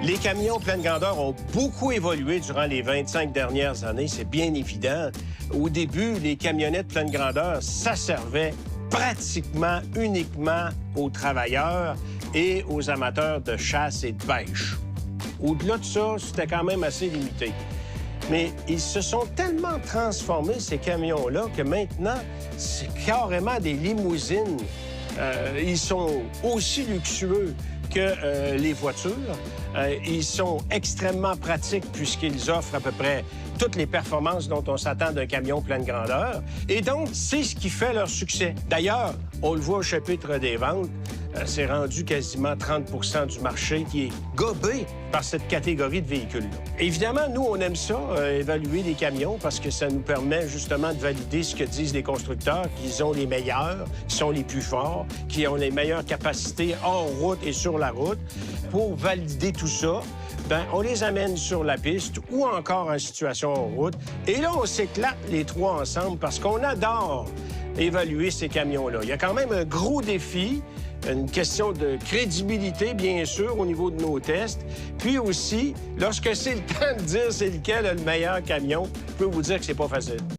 Les camions pleine grandeur ont beaucoup évolué durant les 25 dernières années, c'est bien évident. Au début, les camionnettes pleine grandeur, ça servait pratiquement uniquement aux travailleurs et aux amateurs de chasse et de pêche. Au-delà de ça, c'était quand même assez limité. Mais ils se sont tellement transformés, ces camions-là, que maintenant, c'est carrément des limousines. Ils sont aussi luxueux que les voitures. Ils sont extrêmement pratiques puisqu'ils offrent à peu près toutes les performances dont on s'attend d'un camion pleine grandeur. Et donc, c'est ce qui fait leur succès. D'ailleurs, on le voit au chapitre des ventes, c'est rendu quasiment 30 du marché qui est gobé par cette catégorie de véhicules-là. Évidemment, nous, on aime ça, évaluer les camions, parce que ça nous permet justement de valider ce que disent les constructeurs, qu'ils ont les meilleurs, qui sont les plus forts, qui ont les meilleures capacités hors route et sur la route. Pour valider tout ça, ben, on les amène sur la piste ou encore en situation hors route. Et là, on s'éclate les trois ensemble parce qu'on adore évaluer ces camions-là. Il y a quand même un gros défi, une question de crédibilité, bien sûr, au niveau de nos tests. Puis aussi, lorsque c'est le temps de dire c'est lequel a le meilleur camion, je peux vous dire que c'est pas facile.